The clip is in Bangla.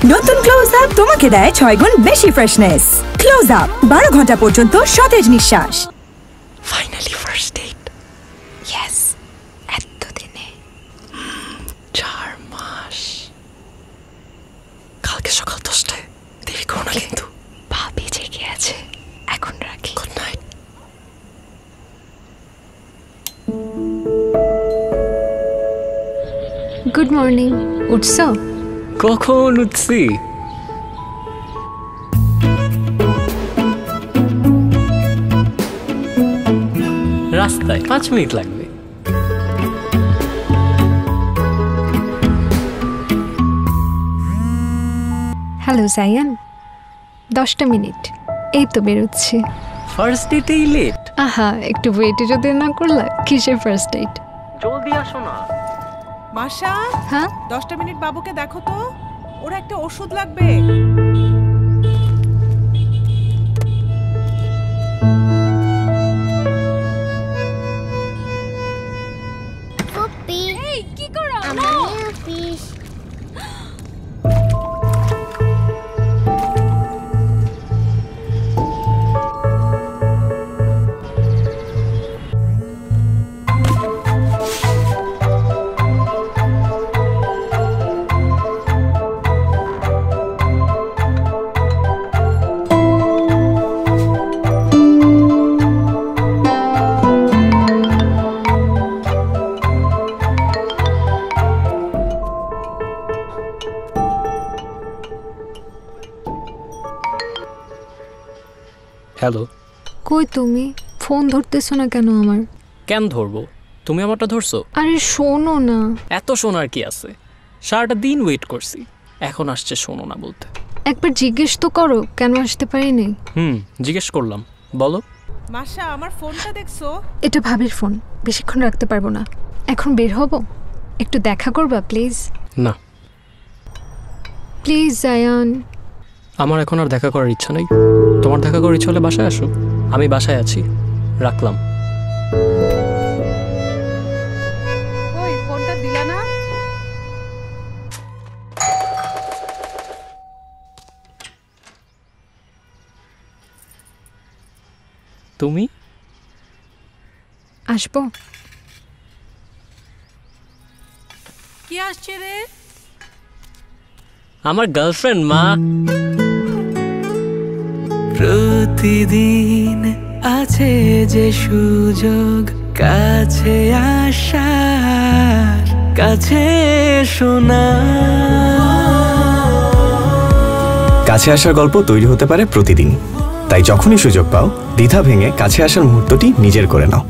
নতুন ক্লোজ আপ তোমাকে দেয় 6 গুণ বেশি ফ্রেশনেস। ক্লোজ আপ 12 ঘন্টা পর্যন্ত সতেজ নিঃশ্বাস। Finally first date. ইয়েস, এতদিনে 4 মাস। কালকে সকাল 10টায় দেরি করো না কিন্তু। ভাবি জেগে আছে, এখন রাখি। Good night. Good morning. উঠছো? কখন উঠছি? রাস্তায় 5 মিনিট লাগবে। হ্যালো জায়ান, 10টা মিনিট, এই তো বেরোচ্ছি। ফার্স্ট ডেটেই লেট? আহা, একটু ওয়েটে যদি না করলা, কিসের ফার্স্ট ডেট? জলদি আসো না। মাশা, হ্যাঁ 10টা মিনিট বাবুকে দেখো তো, ওরা একটা ওষুধ লাগবে। পুপি, এই কি করো? আমার অফিস। হ্যালো। কই তুমি? ফোন ধরতেছো না কেন আমার? কেন ধরবো? তুমি আমারটা ধরছো? আরে শোনো না। এত শোনার কি আছে? সারাটা দিন ওয়েট করছি, এখন আসছে শোনো না বলতে। একবার জিজ্ঞেস তো করো কেন আসতে পারিনি। জিজ্ঞেস করলাম, বলো। মাশা, আমার ফোনটা দেখছো? এটা ভাবির ফোন, বেশিক্ষণ রাখতে পারবো না। এখন বের হব, একটু দেখা করবা প্লিজ? না, প্লিজ জায়ান। আমার এখন আর দেখা করার ইচ্ছা নেই। তোমার দেখা করার ইচ্ছা হলে বাসায় আসো, আমি বাসায় আছি। রাখলাম। ওই ফোনটা দিলা না? তুমি আসবো? কি আসছে রে? আমার গার্লফ্রেন্ড মা। প্রতিদিন আছে যে সুযোগ কাছে আসার, কাছে শোনা। কাছে আসার গল্প তৈরি হতে পারে প্রতিদিন, তাই যখনই সুযোগ পাও দ্বিধা ভেঙে কাছে আসার মুহূর্তটি নিজের করে নাও।